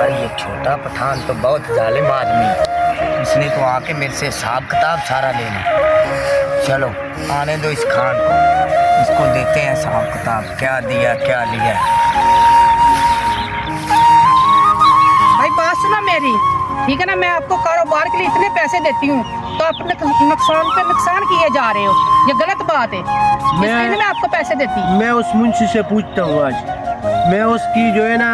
यार ये छोटा पठान तो बहुत जालिम आदमी है। इसने तो आके मेरे से हिसाब किताब सारा लेना। चलो आने दो इस खान को, इसको देते हैं हिसाब किताब, क्या दिया क्या लिया। भाई बात सुना मेरी, ठीक है ना। मैं आपको कारोबार के लिए इतने पैसे देती हूँ तो आप नुकसान पे नुकसान किए जा रहे हो, ये गलत बात है। इसलिए मैं आपको पैसे देती हूँ। मैं उस मुंशी से पूछता हूँ आज, मैं उसकी जो है ना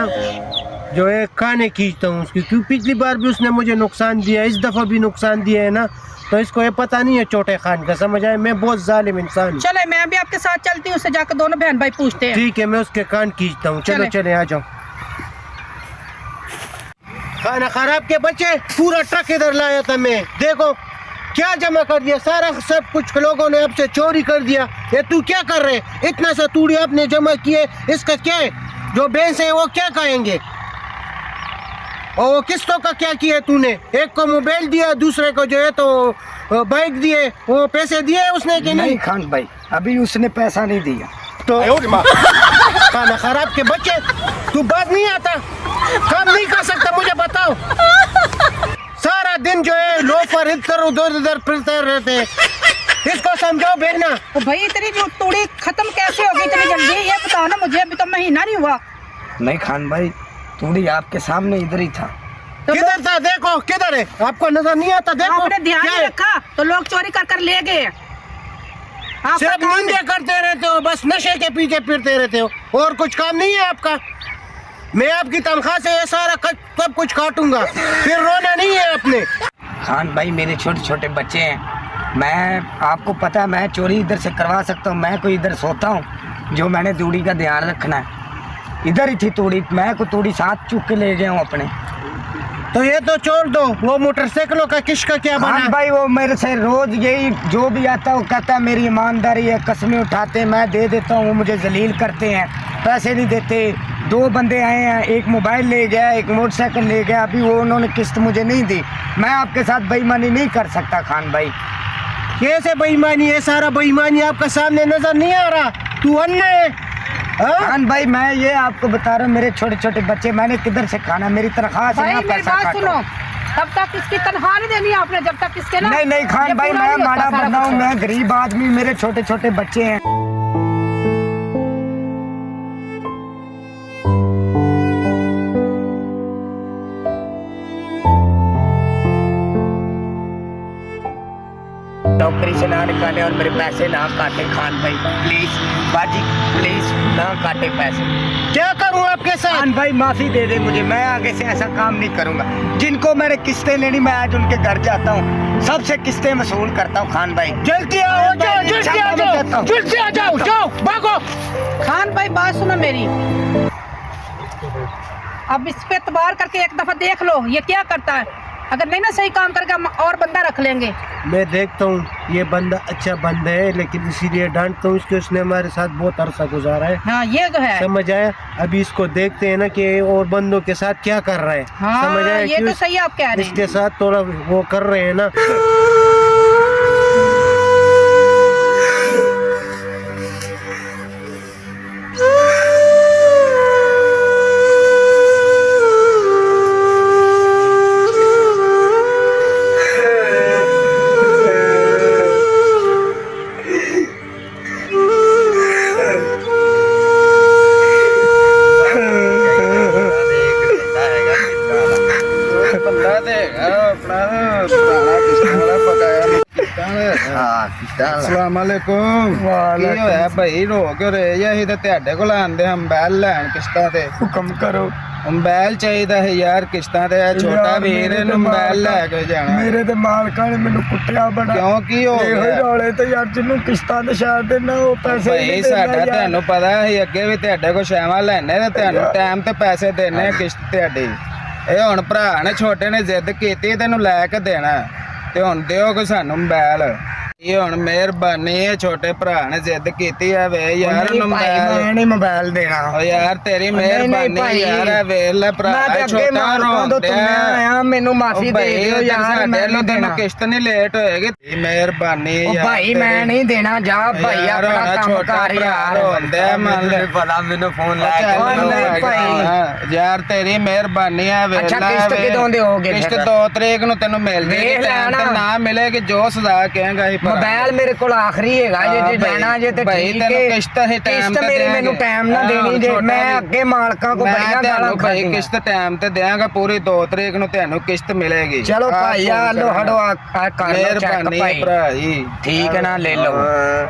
जो है खाने खींचता हूँ उसकी, क्यों पिछली बार भी उसने मुझे नुकसान दिया, इस दफ़ा भी नुकसान दिया है ना, तो इसको ये पता नहीं है छोटे खान का, समझ आए। मैं बहुत जालिम इंसान हूँ। चले मैं भी आपके साथ चलती हूँ, उससे जाकर दोनों बहन भाई पूछते हैं। ठीक है, मैं उसके कान खींचता हूँ। चलो चले आ जाओ। खाना खराब के बच्चे, पूरा ट्रक इधर लाया था मैं, देखो क्या जमा कर दिया, सारा सब कुछ लोगों ने आपसे चोरी कर दिया। ये तू क्या कर रहे, इतना सा तूड़ी आपने जमा किए, इसका क्या है? जो भैंस है वो क्या खाएंगे? और वो किस्तों का क्या किया तूने? एक को मोबाइल दिया, दूसरे को जो है तो बाइक दिए, वो पैसे दिए उसने कि नहीं? खान भाई अभी उसने पैसा नहीं दिया। तो खाना खराब के बच्चे, तू बात नहीं आता, काम नहीं कर सकता, मुझे बताओ। सारा दिन जो है लोफर इधर उधर फिरते रहते हैं, इसको समझाओ बेगना। तो भाई इतनी जो तोड़ी खत्म कैसे होगी इतनी जल्दी, ये बताओ ना मुझे, अभी तो महीना नहीं हुआ। नहीं खान भाई, तूड़ी आपके सामने इधर ही था। तो किधर था? देखो किधर है, आपको नजर नहीं आता? देखो आपने ध्यान क्या नहीं है? रखा तो लोग चोरी कर कर ले गए। आपका सिर्फ काम निंदे करते रहते हो, बस नशे के पीछे फिरते रहते हो, और कुछ काम नहीं है आपका। मैं आपकी तनख्वाह से ये सारा सब कुछ काटूंगा, फिर रोना नहीं है आपने। खान भाई मेरे छोटे छोटे बच्चे हैं, मैं आपको पता है मैं चोरी इधर से करवा सकता हूँ। मैं कोई इधर सोता हूँ, जो मैंने तूड़ी का ध्यान रखना है, इधर ही थी तूड़ी, मैं को तूड़ी साथ चुक के ले गया हूँ अपने। तो ये तो छोड़ दो, वो मोटरसाइकिलों का किसका क्या बना? खान भाई वो मेरे से रोज यही जो भी आता है वो कहता है मेरी ईमानदारी है, कस्में उठाते हैं, मैं दे देता हूँ, वो मुझे जलील करते हैं, पैसे नहीं देते। 2 बंदे आए हैं, एक मोबाइल ले गया, एक मोटरसाइकिल ले गया, अभी वो उन्होंने किस्त मुझे नहीं दी। मैं आपके साथ बेईमानी नहीं कर सकता खान भाई। कैसे बेईमानी है? सारा बेईमानी आपका सामने नजर नहीं आ रहा? तू अन्य है? खान भाई मैं ये आपको बता रहा हूँ, मेरे छोटे छोटे बच्चे, मैंने किधर से खाना, मेरी तनख्वाह से भाई ना मेरी पैसा बात काटो। सुनो, तब तक इसकी तनख्वाह नहीं देनी आपने, जब तक इसके ना। नहीं ये खान भाई पूरा मैं नहीं होता माड़ा सारा बंदा हूँ, कुछ। मैं गरीब आदमी, मेरे छोटे छोटे बच्चे हैं। नौकरी से ना निकाले और मेरे पैसे ना काटे खान भाई, प्लीज बाजी प्लीज ना काटे पैसे। क्या करूं आपके साथ? खान भाई माफी दे दे मुझे, मैं आगे से ऐसा काम नहीं करूंगा। जिनको मैंने किस्तें लेनी मैं आज उनके घर जाता हूँ, सबसे किस्तें वसूल करता हूँ। खान भाई जल्दी आओ, जाओ जल्दी आ जाओ, जल्दी आ जाओ, जाओ भागो। खान भाई बात सुनो मेरी, अब इस पे एतबार करके एक दफा देख लो ये क्या करता है। अगर नहीं ना सही काम करके हम और बंदा रख लेंगे। मैं देखता हूँ ये बंदा अच्छा बंदा है, लेकिन इसीलिए डांटता हूँ इसके, उसने हमारे साथ बहुत अरसा गुजारा है। हाँ ये तो है। समझ आया? अभी इसको देखते हैं ना कि और बंदों के साथ क्या कर रहा है। हाँ समझ आया? ये तो सही आप कह रहे हैं। इसके साथ थोड़ा वो कर रहे हैं ना। भाई रो क्यों रहे जी? ਤੁਹਾਡੇ ਕੋਲ ਆਂਦੇ ਹਾਂ ਮੋਬਾਈਲ ਲੈਣ ਕਿਸ਼ਤਾਂ ਤੇ। हुक्म करो। ਮੋਬਾਈਲ ਚਾਹੀਦਾ ਹੈ ਯਾਰ ਕਿਸ਼ਤਾਂ ਤੇ। ਛੋਟਾ ਵੀਰ ਇਹਨੂੰ ਮੋਬਾਈਲ ਲੈ ਕੇ ਜਾਣਾ। ਮੇਰੇ ਤੇ ਮਾਲਕਾਂ ਨੇ ਮੈਨੂੰ ਕੁੱਟਿਆ ਬੜਾ। ਕਿਉਂ ਕੀ ਹੋ ਇਹੋ ਹੀ ਗਿਆ? ਰੌਲੇ ਤੇ ਯਾਰ ਜਿਹਨੂੰ ਕਿਸ਼ਤਾਂ ਤੇ ਛੱਡ ਦੇਣਾ ਉਹ ਪੈਸੇ ਭਾਈ ਨਹੀਂ ਸਾਡਾ ਦਿੰਦਾ ਯਾਰ। ਤੁਹਾਨੂੰ ਪਤਾ ਹੈ ਅੱਗੇ ਵੀ ਤੁਹਾਡੇ ਕੋਲ ਸ਼ੈਵਾ ਲੈਣੇ ਤੇ ਤੁਹਾਨੂੰ ਟਾਈਮ ਤੇ ਪੈਸੇ ਦੇਣੇ ਆ ਕਿਸ਼ਤ ਤੁਹਾਡੀ। ਇਹ ਹੁਣ ਭਰਾ ਨੇ ਛੋਟੇ ਨੇ ਜ਼ਿੱਦ ਕੀਤੀ ਤੈਨੂੰ ਲੈ ਕੇ ਦੇਣਾ, ਤੇ ਹੁਣ ਦਿਓ ਕੋਈ ਸਾਨੂੰ ਮੋਬਾਈਲ। ਇਹ ਹੁਣ ਮਿਹਰਬਾਨੀ ਹੈ ਛੋਟੇ ਭਰਾ ਨੇ ਜਿੱਦ ਕੀਤੀ ਹੈ ਵੇ ਯਾਰ ਨਹੀਂ ਭਾਈ ਮੈਂ ਨਹੀਂ ਮੋਬਾਈਲ ਦੇਣਾ ਓ ਯਾਰ ਤੇਰੀ ਨਹੀਂ ਮਿਹਰਬਾਨੀ ਭਾਈ। ਯਾਰ ਇਹ ਵੇਖ ਲੈ ਭਰਾ ਮੈਂ ਤੇ ਇਹ ਅੱਗੇ ਛੋਟਾ ਮਾਲਕਾਂ ਤੋਂ ਤੁਰਿਆ ਆਇਆ ਮੈਨੂੰ ਮਾਫੀ ਦੇ ਦਿਓ ਯਾਰ ਮੈਂ ਨਹੀਂ ਦੇਣਾ ਕਿਸ਼ਤ ਨਹੀਂ ਲੇਟ ਹੋਏਗੀ ਮਿਹਰਬਾਨੀ ਉਹ ਯਾਰ ਭਾਈ ਮੈਂ ਨਹੀਂ ਦੇਣਾ ਜਾ ਭਾਈ ਯਾਰ ਆਪਣਾ ਹੋਣਾ ਕੰਮ ਛੋਟਾ ਕਰ ਭਰਾ ਯਾਰ ਹੁੰਦਾ ਮੰਨ ਲੈ ਪਤਾ ਮੈਨੂੰ ਫੋਨ ਲਾ ਚੱਲ ਉਹ ਨਹੀਂ ਮੈਨੂੰ ਭਾਈ। ਹਾਂ, ਯਾਰ ਤੇਰੀ ਮਿਹਰਬਾਨੀ ਹੈ ਵੇਖ ਅੱਛਾ, ਲੈ ਕਿਸ਼ਤ ਵੇ। ਕਦੋਂ ਦਿਓਗੇ ਕਿਸ਼ਤ ਫਿਰ? 2 ਤਰੀਕ ਨੂੰ ਤੈਨੂੰ ਮਿਲ ਵੇਖ ਜੇਗੀ ਟਾਈਮ ਲੈਣਾ। ਤੇ ਨਾ ਮਿਲੇਗੀ ਜੋ ਸਜ਼ਾ ਕਹੇਗਾ ਹੀ ਭਰਾ। ਮੋਬਾਈਲ ਮੇਰੇ ਕੋਲ ਆਖਰੀ ਹੈਗਾ ਜੇ ਹਾਂ ਜੇ ਭਾਈ, ਜਾਣਾ ਜੇ ਤੇ ਭਾਈ ਠੀਕ ਤੈਨੂੰ ਹੈ ਕਿਸ਼ਤ ਹੀ time ਕਿਸ਼ਤ ਤੇ ਮੇਰੀ ਮੈਨੂੰ ਦਿਆਂਗੇ। ਟਾਈਮ ਨਾ ਹਾਂ, ਦੇਣੀ ਜੇ ਛੋਟਾ ਮੈਂ ਵੀ। ਅੱਗੇ ਮਾਲਕਾਂ ਕੋ ਮੈਂ ਬੜੀਆਂ ਗਾਲਾਂ ਤੁਹਾਨੂੰ ਭਾਈ ਖਾਧੀਆਂ ਕਿਸ਼ਤ ਟਾਈਮ ਤੇ ਦਿਆਂਗਾ ਪੂਰੀ 2 ਤਰੀਕ ਨੂੰ ਤੁਹਾਨੂੰ ਕਿਸ਼ਤ ਮਿਲੇਗੀ ਚਲੋ ਭਾਈ ਆ ਲੋ ਹੜੋ ਆ ਕਰ ਲੋ ਚੈੱਕ ਮਿਹਰਬਾਨੀ ਭਾਈ ਭਰਾ ਜੀ ਠੀਕ ਹੈ ਨਾ ਲੈ ਲਓ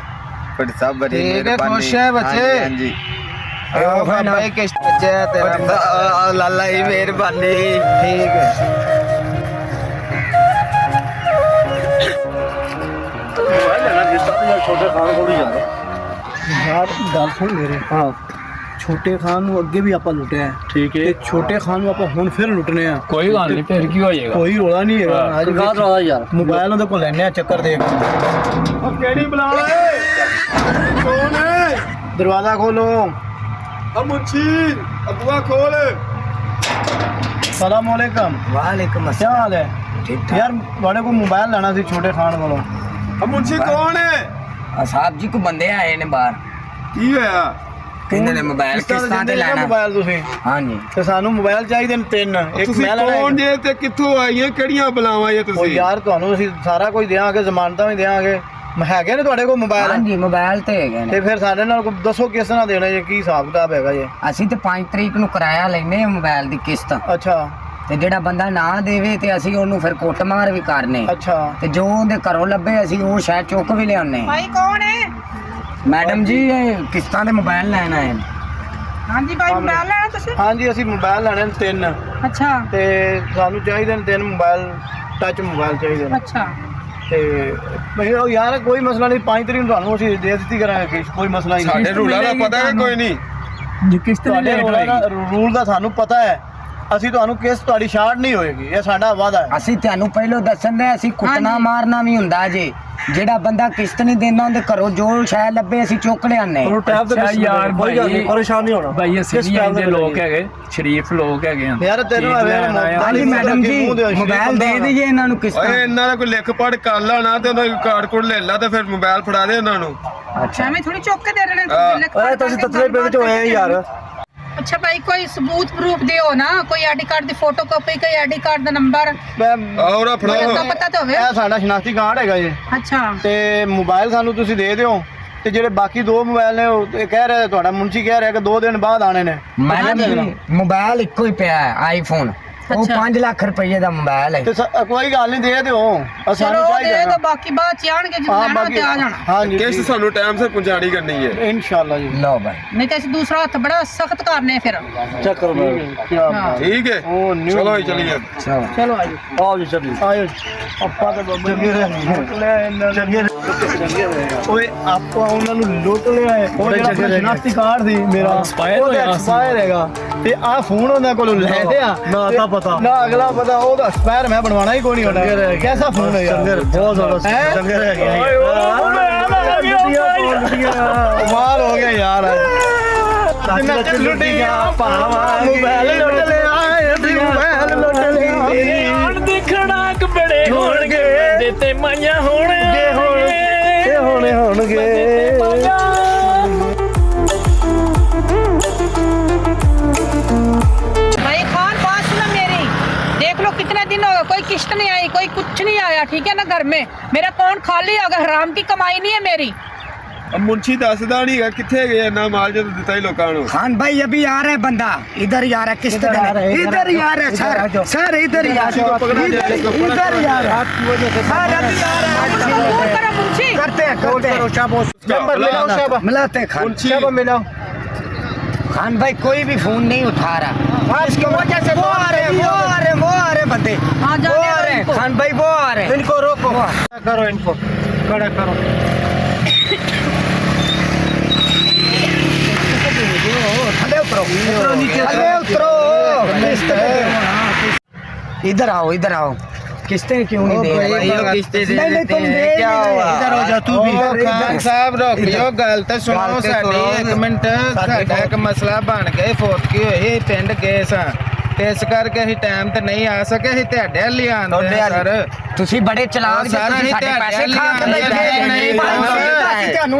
ਬੜੀ ਸਭ ਬੜੀ ਠੀਕ ਹੈ, ਮਿਹਰਬਾਨੀ ਖੁਸ਼ ਹੈ ਬੱਚੇ? ਹਾਂਜੀ ਆਓ ਭਾਈ ਕਿਸ਼ਤ ਬੱਚਾ ਤੇਰਾ ਲਾਲਾ ਹੀ ਮਿਹਰਬਾਨੀ ਠੀਕ ਹੈ ਯਾਰ ਗੱਲ ਸੁਣ ਮੇਰੇ ਹਾਂ ਛੋਟੇ ਖਾਨ ਨੂੰ ਅੱਗੇ ਵੀ ਆਪਾਂ ਲੁੱਟਿਆ ਹੈ ਠੀਕ ਹੈ ਤੇ ਛੋਟੇ ਖਾਨ ਨੂੰ ਆਪਾਂ ਹੁਣ ਫਿਰ ਲੁੱਟਨੇ ਆ ਕੋਈ ਗੱਲ ਨਹੀਂ ਫਿਰ ਕੀ ਹੋ ਜਾਏਗਾ ਕੋਈ ਰੋਲਾ ਨਹੀਂ ਹੈਗਾ ਅੱਜ ਬਾਅਦ ਰੋਲਾ ਯਾਰ ਮੋਬਾਈਲ ਉਹਦੇ ਕੋਲ ਲੈਣੇ ਆ ਚੱਕਰ ਦੇ ਉਹ ਕਿਹੜੀ ਬੁਲਾ ਓਏ ਕੌਣ ਹੈ ਦਰਵਾਜ਼ਾ ਖੋਲੋ ਆ ਮੁੰਸ਼ੀ ਅਬੂਆ ਖੋਲ ਸਲਾਮ ਅਲੈਕਮ ਵਾਲੇਕਮ ਕੀ ਹਾਲ ਹੈ ਠੀਕ ਯਾਰ ਤੁਹਾਡੇ ਕੋਲ ਮੋਬਾਈਲ ਲੈਣਾ ਸੀ ਛੋਟੇ ਖਾਨ ਕੋਲੋਂ ਆ ਮੁੰਸ਼ੀ ਕੌਣ ਹੈ ਆ ਸਾਹਿਬ ਜੀ ਕੋ ਬੰਦੇ ਆਏ ਨੇ ਬਾਹਰ ਕੀ ਹੋਇਆ ਕਹਿੰਦੇ ਨੇ ਮੋਬਾਈਲ ਕਿਸ਼ਤਾਂ ਤੇ ਲੈਣਾ ਮੋਬਾਈਲ ਤੁਸੀਂ ਹਾਂਜੀ ਤੇ ਸਾਨੂੰ ਮੋਬਾਈਲ ਚਾਹੀਦੇ ਨੇ 3 ਇੱਕ ਮੈਂ ਲੈਣਾ ਕੌਣ ਜੇ ਤੇ ਕਿੱਥੋਂ ਆਈਆਂ ਕਿਹੜੀਆਂ ਬਲਾਵਾਂ ਜੇ ਉਹ ਤੁਸੀਂ ਯਾਰ ਤੁਹਾਨੂੰ ਅਸੀਂ ਸਾਰਾ ਕੁਝ ਦੇਵਾਂਗੇ ਜ਼ਮਾਨਤਾਂ ਵੀ ਦੇਵਾਂਗੇ ਹੈਗੇ ਨੇ ਤੁਹਾਡੇ ਕੋਲ ਮੋਬਾਈਲ ਹਾਂਜੀ ਮੋਬਾਈਲ ਤੇ ਹੈਗੇ ਨੇ ਤੇ ਫਿਰ ਸਾਡੇ ਨਾਲ ਕੋਈ ਦੱਸੋ ਕਿਸ ਤਰ੍ਹਾਂ ਦੇਣਾ ਜੇ ਕੀ ਹਿਸਾਬ ਕਿਤਾਬ ਹੈਗਾ ਜੇ ਅਸੀਂ ਤੇ 5 ਤਰੀਕ ਨੂੰ ਕਿਰਾਇਆ ਲੈਨੇ ਆ ਮੋਬਾਈਲ ਦੀ ਕਿਸ਼ਤ ਅੱਛਾ ਤੇ ਜਿਹੜਾ ਬੰਦਾ ਨਾ ਦੇਵੇ ਤੇ ਅਸੀਂ ਉਹਨੂੰ ਫਿਰ ਕੁੱਟਮਾਰ ਵੀ ਕਰਨੇ ਅੱਛਾ ਤੇ ਜੋ ਉਹਦੇ ਘਰੋਂ ਲੱਭੇ ਅਸੀਂ ਉਹ ਸ਼ਾਇਦ ਚੁੱਕ ਵੀ ਲਿਆਉਨੇ ਭਾਈ ਕੌਣ ਹੈ ਮੈਡਮ ਜੀ ਇਹ ਕਿਸ਼ਤਾਂ ਦੇ ਮੋਬਾਈਲ ਲੈਣ ਆਏ ਨੇ ਹਾਂਜੀ ਭਾਈ ਮੋਬਾਈਲ ਲੈਣਾ ਤੁਸੀਂ ਹਾਂਜੀ ਅਸੀਂ ਮੋਬਾਈਲ ਲੈਣੇ ਨੇ 3 ਅੱਛਾ ਤੇ ਸਾਨੂੰ ਚਾਹੀਦੇ ਨੇ 3 ਮੋਬਾਈਲ ਟੱਚ ਮੋਬਾਈਲ ਚਾਹੀਦੇ ਨੇ ਅੱਛਾ ਤੇ ਭਈ ਉਹ ਯਾਰ ਕੋਈ ਮਸਲਾ ਨਹੀਂ 5 ਤਰੀਕ ਨੂੰ ਤੁਹਾਨੂੰ ਅਸੀਂ ਦੇ ਦਿੱਤੀ ਕਰਾਂਗੇ ਕਿਸ਼ਤ ਕੋਈ ਮਸਲਾ ਹੀ ਨਹੀਂ ਸਾਡੇ ਰੂਲਾਂ ਦਾ ਪਤਾ ਹੈ ਕੋਈ ਨਹੀਂ ਜੀ ਕਿਸ਼ਤ ਤੁਹਾਡੇ ਰੂਲ ਦਾ ਸਾਨੂੰ ਪਤਾ ਹੈ ਅਸੀਂ ਤੁਹਾਨੂੰ ਕਿਸ਼ਤ ਤੁਹਾਡੀ ਸ਼ਾਰਟ ਨਹੀਂ ਹੋਏਗੀ ਇਹ ਸਾਡਾ ਵਾਅਦਾ ਹੈ ਅਸੀਂ ਤੁਹਾਨੂੰ ਪਹਿਲਾਂ ਦੱਸਣ ਦੇ ਅਸੀਂ ਕੁੱਟਣਾ ਮਾਰਨਾ ਵੀ ਹੁੰਦਾ ਜੇ ਜਿਹੜਾ ਬੰਦਾ ਕਿਸ਼ਤ ਨਹੀਂ ਦਿੰਦਾ ਉਹਦੇ ਘਰੋਂ ਜੋ ਸ਼ਾਇਦ ਲੱਭੇ ਅਸੀਂ ਚੁੱਕ ਲਿਆਨੇ ਉਹ ਟੈਬ ਦੇ ਅੱਛਾ ਯਾਰ ਕੋਈ ਗੱਲ ਨਹੀਂ ਭਾਈ, ਪਰੇਸ਼ਾਨ ਨਹੀਂ ਹੋਣਾ ਭਾਈ ਅਸੀਂ ਕਿਸ ਵੀ ਟਾਈਮ ਦੇ ਦੇ ਲੋਕ ਹੈਗੇ ਸ਼ਰੀਫ ਲੋਕ ਹੈਗੇ ਆ ਯਾਰ ਤੈਨੂੰ ਚੀਜ਼ ਐਵੇਂ ਲੈਣ ਆਇਆ। ਹਾਂਜੀ ਮੈਡਮ ਜੀ ਮੋਬਾਈਲ ਦੇ ਦਈਏ ਇਹਨਾਂ ਨੂੰ ਕਿਸ਼ਤਾਂ ਓਏ ਇਹਨਾਂ ਦਾ ਕੋਈ ਲਿਖ ਪੜ ਕਰ ਲਾ ਨਾ ਤੇ ਉਹਨਾਂ ਦਾ ਕਾਰਡ ਕੋਡ ਲੈ ਲਾ ਤੇ ਫਿਰ ਮੋਬਾਈਲ ਫੜਾ ਦੇ ਉਹਨਾਂ ਨੂੰ ਅੱਛਾ ਐਵੇਂ ਥੋੜੀ ਚੁੱਕ ਕੇ ਦੇ ਰਹੇ ਨੇ ਹਾਂ। ਲਿਖ ਓਏ ਤੁਸੀਂ ਤਤਲੇ ਪਿੰਡ ਚ ਹੋਏ ਯਾਰ ਅੱਛਾ ਭਾਈ ਕੋਈ ਸਬੂਤ ਪ੍ਰੂਫ ਦਿਓ ਨਾ ਕੋਈ ਆਈਡੀ ਕਾਰਡ ਦੀ ਫੋਟੋਕਾਪੀ ਕੋਈ ਆਈਡੀ ਕਾਰਡ ਦਾ ਨੰਬਰ ਔਰ ਕੋਈ ਫੜਾਓ ਅੱਗਾ ਪਤਾ ਤਾਂ ਹੋਵੇ ਇਹ ਸਾਡਾ ਸ਼ਨਾਖਤੀ ਕਾਰਡ ਹੈਗਾ ਜੀ ਅੱਛਾ ਤੇ ਮੋਬਾਈਲ ਸਾਨੂੰ ਤੁਸੀਂ ਦੇ ਦਿਓ ਤੇ ਜਿਹੜੇ ਬਾਕੀ 2 ਮੋਬਾਈਲ ਨੇ ਉਹ ਇਹ ਕਹਿ ਰਿਹਾ ਤੁਹਾਡਾ ਮੁੰਸ਼ੀ ਕਹਿ ਰਿਹਾ ਕਿ 2 ਦਿਨ ਬਾਅਦ ਆਣੇ ਨੇ ਮੈਡਮ ਜੀ ਮੋਬਾਈਲ ਇੱਕੋ ਹੀ ਪਿਆ ਹੈ ਆਈਫੋਨ ਉਹ ਅੱਛਾ। 5 ਲੱਖ ਰੁਪਏ ਦਾ ਮੋਬਾਈਲ ਹੈ ਤੇ ਕੋਈ ਗੱਲ ਨਹੀਂ ਦੇ ਦਿਓ ਚਲੋ ਸਾਨੂੰ ਉਹ ਦੇ ਚਾਹੀਦਾ ਦੋ ਬਾਕੀ ਬਾਅਦ ਚ ਆਣਗੇ ਜਦੋਂ ਲੈਣਾ ਤੇ ਆ ਜਾਣਾ ਹਾਂਜੀ ਕਿਸ਼ਤ ਸਾਨੂੰ ਟਾਈਮ ਸਿਰ ਪਹੁੰਚਾਣੀ ਕਰਨੀ ਹੈ ਇਨਸ਼ਾਅੱਲਾ ਜੀ ਲਓ ਭਾਈ ਨਹੀਂ ਤੇ ਅਸੀਂ ਦੂਸਰਾ ਹੱਥ ਬੜਾ ਸਖਤ ਕਰਨੇ ਫਿਰ ਚੈੱਕ ਕਰੋ ਹਾਂ। ਠੀਕ ਹੈ ਉਹ ਨਿਊ ਚਲੋ ਜੀ ਚਲੀਏ ਚਲੋ ਚਲੋ ਆਜੋ ਆਓ ਜੀ ਚੱਲੀਏ ਆਇਓ ਆਪਾਂ ਤਾਂ ਬਾਬਾ ਚੰਗੇ ਰਹੇ ਚੰਗੇ ਓਏ ਆਪਾਂ ਉਹਨਾਂ ਨੂੰ ਲੁੱਟ ਲਿਆ ਹੈ ਉਹ ਜਿਹੜਾ ਸ਼ਨਾਖਤੀ ਕਾਰਡ ਸੀ ਮੇਰਾ ਉਹ ਐਕਸਪਾਇਰ ਹੈਗਾ ਤੇ ਆਹ ਫੋਨ ਉਹਨਾਂ ਕੋਲੋਂ ਲੈ ਲਿਆ ਨਾ ਤਾਂ ਪਤਾ ਨਾ ਅਗਲਾ ਪਤਾ ਉਹਦਾ ਐਕਸਪਾਇਰ ਮੈਂ ਬਣਵਾਉਣਾ ਹੀ ਕੋਈ ਨਹੀਂ ਹੋਣਾ ਕੈਸਾ ਫੋਨ ਹੈ ਯਾਰ ਬਹੁਤ ਜ਼ਿਆਦਾ ਚੰਗੇ ਰਹਿ ਗਿਆ ਕਮਾਲ ਹੋ ਗਿਆ ਯਾਰ ਅੱਜ ਲੁੱਟੀਆਂ ਪਾਵਾਂ ਮੋਬਾਈਲ ਲੁੱਟ ਲਿਆ ਮੋਬਾਈਲ ਲੁੱਟ ਲਿਆ ਹੁਣ ਦੇਖਣਾ ਕਿ ਬੜੇ ਹੋਣਗੇ ਤੇ ਮਾਈਆਂ ਹੋਣਗੇ ਹੋਣਗੇ भाई खान बात सुनो मेरी देख लो कितने दिन हो गए कोई किश्त नहीं आई कोई कुछ नहीं आया ठीक है ना घर में मेरा अकाउंट खाली हो गया हराम की कमाई नहीं है मेरी ਮੁੰਸ਼ੀ ਦੱਸਦਾ ਨਹੀਂ ਹੈਗਾ ਕਿੱਥੇ ਗਏ ਇੰਨਾ ਮਾਲ ਜਦੋਂ ਦਿੱਤਾ ਹੀ ਲੋਕਾਂ ਨੂੰ खान भाई अभी आ रहा है बंदा इधर ही आ रहा है किस्त देने इधर ही आ रहा है सर सर इधर ही आ रहा है इधर ही आ रहा है सर अभी आ रहा है फोन करो मुंशी करते हैं शाबाश नंबर मिलाओ शाबाश मिलाते हैं खान शाबाश मिलाओ खान भाई कोई भी फोन नहीं उठा रहा इसकी वजह से वो आ रहे बंदे हाँ, वो जाने आ दो रहे हैं इनको। खान भाई वो आ रहे हैं इनको रोको करो इनको खड़ा करो थले उतरो थले उतरो इधर आओ किस्तें क्यों नहीं दे रहे? भाई लोग किस्तें दे नहीं, देते तुम हैं, दे क्या नहीं हुआ? रहे। इधर हो जा तू भी ਉਹ ਖਾਨ ਸਾਹਿਬ ਰੁਕ ਲਿਓ ਗੱਲ ਤੇ ਸੁਣੋ ਗੱਲ ਤੇ ਸਾਡੀ ਸੁਣੋ। ਇੱਕ ਮਿੰਟ ਸਾਡਾ ਇੱਕ ਮਸਲਾ ਬਣ ਗਿਆ ਫੋਟਕੀ ਹੋਈ ਪਿੰਡ ਗਏ ਸਾਂ ਤੇ ਇਸ ਕਰਕੇ ਅਸੀਂ ਟਾਈਮ ਤੇ ਨਹੀਂ ਆ ਸਕੇ ਅਸੀਂ ਤੁਹਾਡੇ ਵੱਲ ਹੀ ਆਂਦੇ ਹਾਂ ਸਰ ਤੁਸੀਂ ਬੜੇ ਚਲਾਕ ਜੇ ਸਾਰਾ ਤੁਸੀਂ ਹੀ ਸਾਡੇ ਤੁਹਾਡੇ ਪੈਸੇ ਲਈ ਖਾ ਕੇ ਆਉਂਦੇ ਬੈਠੇ ਨਹੀਂ, ਨਹੀਂ ਨਹੀਂ, ਤੁਹਾਨੂੰ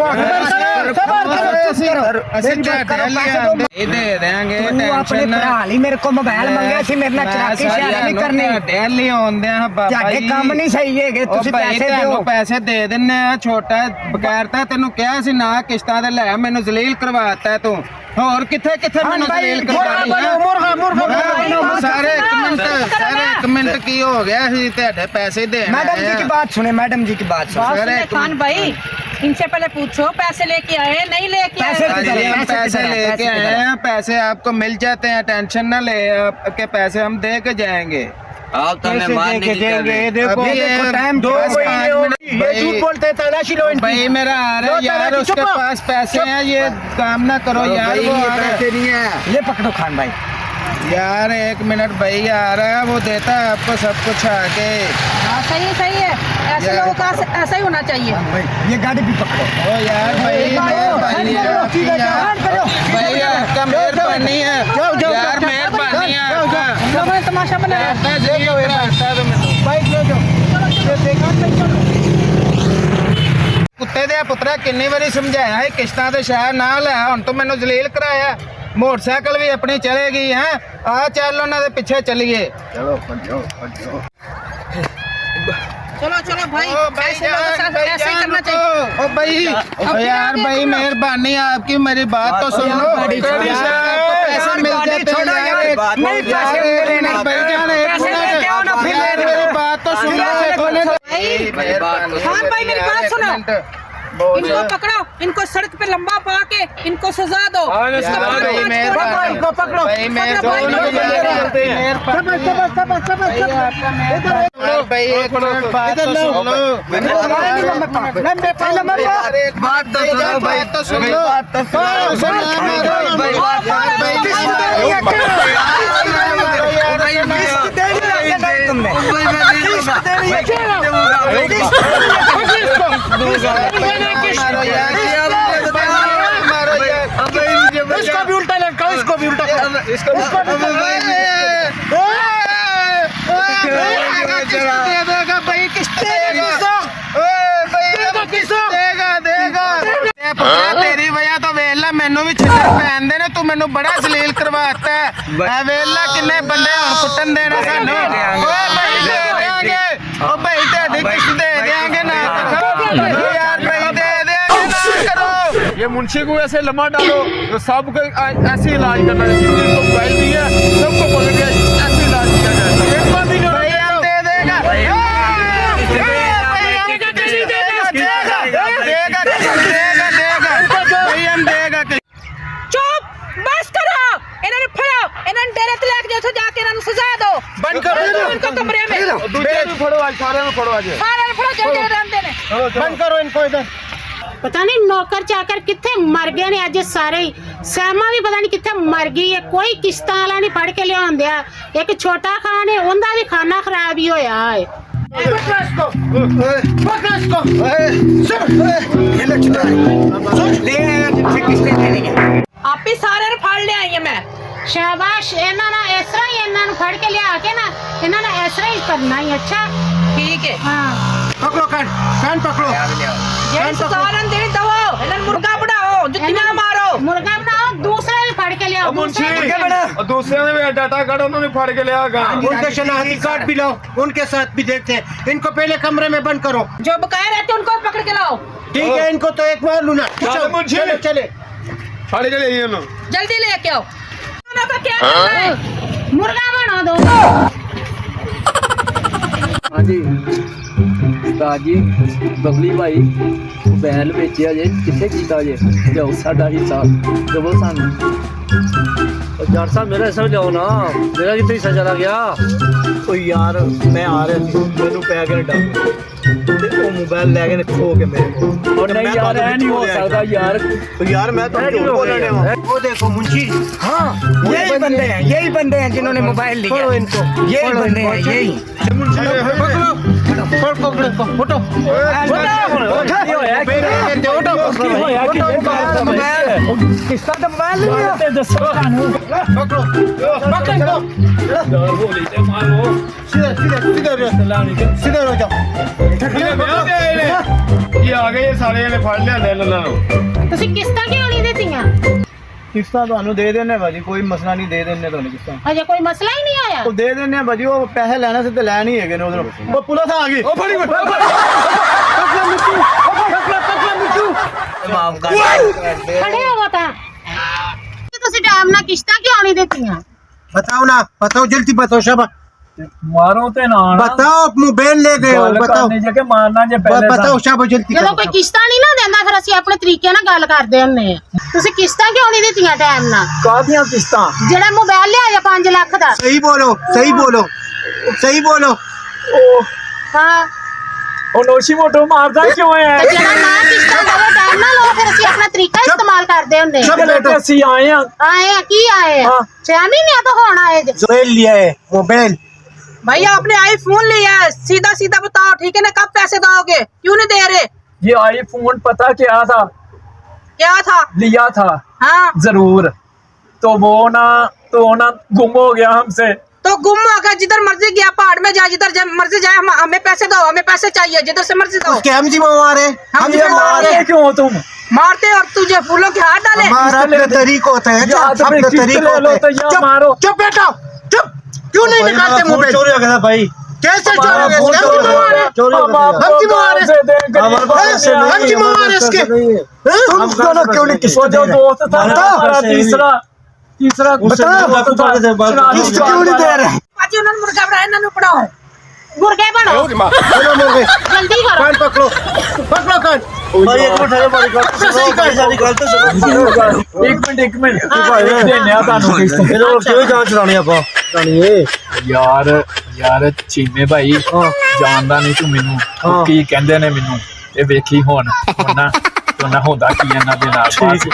ਅਸੀਂ ਤੁਹਾਡੇ ਲਈ ਆਂਦੇ ਇਹ ਦੇ ਦੇਾਂਗੇ ਤੂੰ ਆਪਣੇ ਭਰਾ ਲਈ ਮੇਰੇ ਕੋ ਮੋਬਾਈਲ ਮੰਗਿਆ ਸੀ ਮੇਰੇ ਨਾਲ ਚਲਾਕੀ ਸ਼ੇਅਰ ਨਹੀਂ ਕਰਨੀ ਤੁਹਾਡੇ ਲਈ ਆਉਂਦੇ ਆ ਬਾਬਾ ਤੁਹਾਡੇ ਜੀ ਕੰਮ ਨਹੀਂ ਸਹੀ ਹੈਗੇ ਤੁਸੀਂ ਪੈਸੇ ਦਿਓ ਪੈਸੇ ਦੇ ਦਿੰਨੇ ਆ ਛੋਟਾ ਬਗੈਰ ਤਾਂ ਤੈਨੂੰ ਕਿਹਾ ਸੀ ਨਾ ਕਿਸ਼ਤਾਂ ਦੇ ਲੈ ਮੈਨੂੰ ਜ਼ਲੀਲ ਕਰਵਾਤਾ ਤੂੰ ਹੋਰ ਕਿੱਥੇ ਕਿੱਥੇ ਮੈਨੂੰ ਜ਼ਲੀਲ ਕਰਵਾਤਾ ਸਾਰੇ ਇੱਕ ਮਿੰਟ ਕੀ ਹੋ ਗਿਆ ਸੀ ਤੁਹਾਡੇ ਪੈਸੇ ਦੇ मैडम जी की बात सुने मैडम जी की बात सुने बात सुने खान भाई, इनसे पहले पूछो पैसे लेके आए नहीं लेके पैसे आए? किधर है? पैसे लेके आए हैं पैसे आपको मिल जाते हैं टेंशन न ले आपके पैसे हम दे के जाएंगे आप तो हमें मारने की कर रहे हैं। देखो अभी ये टाइम दो बस महीने हो 5 गए, ये झूठ बोलते हैं तलाशी लो इनकी। भाई मेरा आ रहा है लो, यार तलाशी, उसके चुप। पास पैसे हैं ये काम ना करो यार वो आ रहा है। नहीं है ये पकड़ो खान भाई यार एक मिनट भाई आ रहा है वो देता है आपको सब कुछ आके हाँ सही है, ऐसे लोगों का ऐसा ही होना चाहिए। भाई ये गाड़ी भी पकड़ो ओ यार भाई मेहरबानी है आपकी यार भाई आपका मेहरबानी है यार मेहरबानी है आपका हम लोगों ने तमाशा बनाया। ਕੁੱਤੇ ਦੇ ਪੁੱਤਰਾ ਕਿੰਨੀ ਵਾਰੀ ਸਮਝਾਇਆ ਹੈ ਕਿਸ਼ਤਾਂ ਤੇ ਸ਼ਹਿਰ ਨਾ ਲੈ ਹੁਣ ਤੂੰ ਮੈਨੂੰ ਜ਼ਲੀਲ ਕਰਾਇਆ ਮੋਟਰਸਾਈਕਲ ਵੀ ਆਪਣੀ ਚਲੇਗੀ ਹੈ ਆ ਚੱਲ ਉਹਨਾਂ ਦੇ ਪਿੱਛੇ ਚੱਲੀਏ चलो भाई, ऐसे लोगों के साथ ऐसे ही करना चाहिए। ओ भाई ओ यार भाई मेहरबानी आपकी मेरी बात तो सुन लो पैसे मिल जाते हैं यार नहीं पैसे लेने भाई जान एक मिनट मेरी बात तो सुन लो खान भाई मेरी बात सुनो, इनको पकड़ो, इनको सड़क पे लंबा पा के इनको सजा दो। इसके बाद भाई पाँच इनको पकड़ो भाई भाई एक मिनट बात तो सुन लो बात तो सुन लो इसको भी उल्टा लटकाओ, इसको भी उल्टा देगा भाई किस्त तेरी वजह तो वेला मैनू भी छिल्लर पैन दे ने तू मैनू बड़ा जलील करवाता है वेला किन्ने बंदे हुण कुट्टन देना सानू ओए भाई दे देंगे ओ भाई तेरी किस्त दे देंगे ना ओ यार भाई दे देंगे ना करो ये मुंशी को ऐसे लम्हा डालो तो सबको ऐसे इलाज करना चाहिए जिनको मोबाइल भी है सबको पकड़ के ऐसे इलाज किया जाए एक बात ही भाई हम दे देगा चुप, बस करो, इन्होंने फड़ो, इन्होंने डेरे ते लेके जाओ, जाके इन्होंने सजा दो। बंद करो इनको कमरे में दूसरे भी फड़ो आज सारे में फड़ो आज सारे ने फड़ो, जो रहते ने। बंद करो इनको इधर। ਪਤਾ ਨਹੀਂ ਨੌਕਰ ਚਾਕਰ ਕਿੱਥੇ ਮਰ ਗਏ ਨੇ ਅੱਜ ਸਾਰੇ ਹੀ ਸੈਮਾ ਵੀ ਪਤਾ ਨਹੀਂ ਕਿੱਥੇ ਮਰ ਗਈ ਹੈ ਕੋਈ ਕਿਸ਼ਤਾਂ ਵਾਲਾ ਨਹੀਂ ਫੜ ਕੇ ਲਿਆਉਂਦਿਆ ਇੱਕ ਛੋਟਾ ਖਾਨ ਹੈ ਉਹਦਾ ਵੀ ਖਾਣਾ ਖਰਾਬ ਹੀ ਹੋਇਆ ਹੈ आप ही सारे ने फाड़ ले आई है मैं। ਸ਼ਾਬਾਸ਼ ਇਹਨਾਂ ਨਾਲ ਇਸ ਤਰ੍ਹਾਂ ਹੀ ਇਹਨਾਂ ਨੂੰ ਫੜ ਕੇ ਲਿਆ ਕੇ ਨਾ ਇਹਨਾਂ ਨੇ ਇਸ ਤਰ੍ਹਾਂ ਹੀ ਕਰਨਾ ਹੀ ਅੱਛਾ ठीक है, ਹਾਂ पकड़ो कान पकड़ो जेल सुधारन दे दो, इन्होंने मुर्गा बढ़ाओ, जितना मारो। ਮੁਰਗਾ ਬਣਾਓ ਦੂਸਰੇ ਵੀ ਫੜ ਕੇ ਲਿਆਓ मुंशी ਦੂਸਰੇ और दूसरे ने भी डाटा कार्ड उन्होंने फाड़ के लिया उनके शनाख्ती कार्ड भी लाओ, उनके साथ भी देखते हैं। इनको पहले कमरे में बंद करो। जो बकाया रहते उनको पकड़ के लाओ। ठीक है, इनको तो एक बार लूना। चलो मुंशी। चले चले फाड़े चले ये नो जल्दी लेके आओ। खाना का क्या करना है? ਮੁਰਗਾ ਬਣਾ ਦੋ हाँ जी उस्ताद जी बबली भाई बैल बेचिया जे किथे कीता जे जाओ साडा हिस्सा दबो सानू यार साहब मेरा हिस्सा जाओ ना मेरा कितने हिस्सा चला गया ओ यार मैं आ रहा थी मैनू पै गया डर ते ओ मोबाइल ले गए खो के मेरे को और नहीं यार ऐ नहीं हो सकता यार तो यार मैं तो झूठ बोलने वाला वो देखो मुंशी हाँ यही बंदे हैं जिन्होंने मोबाइल लिया पकड़ो इनको यही बंदे हैं यही फोटो किसका तो मोबाइल लिया ਤੇ ਦੱਸੋ ਸਾਨੂੰ ਯਾਰ ਹੋਲੀ ਤੇ ਮਾਰੋ सीधे हो जाओ ਇਹ ਆ ਗਏ ਸਾਰੇ ਇਹਨੇ ਫੜ ਲਿਆ ਲੈ ਇਹਨਾਂ ਨੂੰ ਤੁਸੀਂ ਕਿਸ਼ਤਾਂ ਕਿਉਂ ਨਹੀਂ ਦਿੱਤੀਆਂ किस्ता ਤੁਹਾਨੂੰ ਦੇ ਦੇਣੇ ਭਾਜੀ ਕੋਈ ਮਸਲਾ ਨਹੀਂ ਦੇ ਦੇਣੇ ਤੁਹਾਨੂੰ ਕਿस्ता ਅਜੇ ਕੋਈ ਮਸਲਾ ਹੀ ਨਹੀਂ ਆਇਆ ਉਹ ਦੇ ਦੇਣੇ ਭਾਜੀ ਉਹ ਪੈਸੇ ਲੈਣੇ ਸੀ ਤੇ ਲੈਣ ਹੀ ਹੈਗੇ ਨੇ ਉਧਰੋਂ ਉਹ ਪੁਲਿਸ ਆ ਗਈ ਉਹ ਫੜੀ ਮਾਫ ਕਰ ਖੜੇ ਹੋ ਤਾਂ ਤੁਸੀਂ ਟਾਈਮ ਨਾਲ ਕਿਸ਼ਤਾਂ ਕਿਉਂ ਨਹੀਂ ਦਿੱਤੀਆਂ बताओ ना बताओ जल्दी बताओ शाबा ਮਾਰੋ ਤੇ ਨਾ बताओ मोबाइल ले गए हो बताओ ਨਹੀਂ ਜੇ ਕਿ ਮਾਰਨਾ ਜੇ ਪਹਿਲੇ बताओ शाबा जल्दी ਜਦੋਂ ਕੋਈ किश्तां नहीं ना ਦਿੰਦਾ ਫਿਰ ਅਸੀਂ ਆਪਣੇ ਤਰੀਕੇ ਨਾਲ ਗੱਲ ਕਰਦੇ ਹੁੰਨੇ ਆ ਤੁਸੀਂ ਕਿਸ਼ਤਾਂ ਕਿਉਂ ਨਹੀਂ ਦਿੱਤੀਆਂ ਟਾਈਮ ਨਾਲ ਕਾਹਦੀਆਂ ਕਿਸ਼ਤਾਂ ਜਿਹੜਾ ਮੋਬਾਈਲ ਲਿਆ 5 ਲੱਖ ਦਾ सही बोलो सही बोलो सही बोलो ਉਹ ਹਾਂ ਉਹ ਨੋਸ਼ੀ ਮੋਟੋ ਮਾਰਦਾ ਕਿਉਂ ਤੇ ਹੈ ਜਿਹੜਾ ਨਾ ਕਿਸ਼ਤਾਂ ਦੇਵੇ ਟਾਈਮ ਨਾਲ ਉਹ ਫਿਰ ਅਸੀਂ ਆਪਣਾ ਤਰੀਕਾ ਇਸਤੇਮਾਲ ਕਰਦੇ ਹੁੰਦੇ ਆ ਤੇ ਅਸੀਂ ਆਏ ਆ ਆਏ ਆ ਕੀ ਆਏ ਆ हाँ। 6 ਮਹੀਨੇ ਤੋਂ ਹੋਣ ਆਏ ਜੇ मोबाइल लिया है मोबाइल भैया आपने आईफोन लिया है, सीधा सीधा बताओ ठीक है ना, कब पैसे दोगे, क्यों नहीं दे रहे? ये आईफोन पता क्या था क्या था? लिया था हाँ जरूर तो वो ना गुम हो गया हमसे तो गुम हो गया, जिधर मर्जी गया पहाड़ में जाए, जिधर मर्जी जाए, हमें पैसे दो, हमें पैसे चाहिए, जिधर से मर्जी दो। उसके हम जी मारे हम जी मारे ये क्यों तुम मारते और तुझे फूलों के हाथ डाले। हमारा अपना तरीका होता है या तो अपना किस्त तरीका ले लो होता तो है या चुप मारो। चुप बेटा चुप क्यों नहीं निकालते मोबाइल चोरी हो गया था भाई कैसे हमारा चोरी हो फोन गया चोरी हो हम गया आपको हम जी मारे। पैसे देंगे हमारे पास पैसे नहीं हम जी मारे इसके तुम दोनों क्यों नहीं किस्त वो जो दे रहे? दोस्त था ना बताओ। हमारा तीसरा बताओ। दोस्त था, किस्त क्यों नहीं दे रहे? पाजी उन्होंने मुर्गा बनाया, इन्होंने पढ़ाओ। मुर्गे बनो चलो मोगे जल्दी करो कान पकड़ो कान भाई एक मिनट ठहरो बड़ी गलत सही कर सारी गलत एक मिनट देने आ तानू किस्त ਇਹ ਲੋਕ ਕਿਉਂ ਜਾਂਚ ਚਲਾਣੀ ਆਪਾਂ ਚਲਾਣੀ ਏ ਯਾਰ ਚੀਮੇ ਭਾਈ ਜਾਣਦਾ ਨਹੀਂ ਤੂੰ ਮੈਨੂੰ ਉਹ ਕੀ ਕਹਿੰਦੇ ਨੇ ਮੈਨੂੰ ਇਹ ਵੇਖੀ ਹੁਣ ਨਾ ਹੁੰਦਾ ਕੀ ਇਹਨਾਂ ਦੇ ਨਾਲ ਬਸ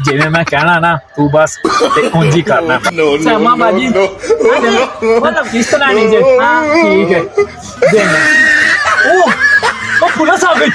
ਜਿਵੇਂ ਮੈਂ ਕਹਿਣਾ ਨਾ ਤੂੰ ਬਸ ਤੇ ਉਂਝ ਹੀ ਕਰਨਾ ਸਮਾਂ ਬਾਜੀ ਮਤਲਬ ਕਿਸ ਤਰ੍ਹਾਂ ਨਹੀਂ ਜੇ ਹਾਂ ਠੀਕ ਹੈ ਦੇਣਾ ਉਹ ਪੁਲਿਸ ਆ ਗਈ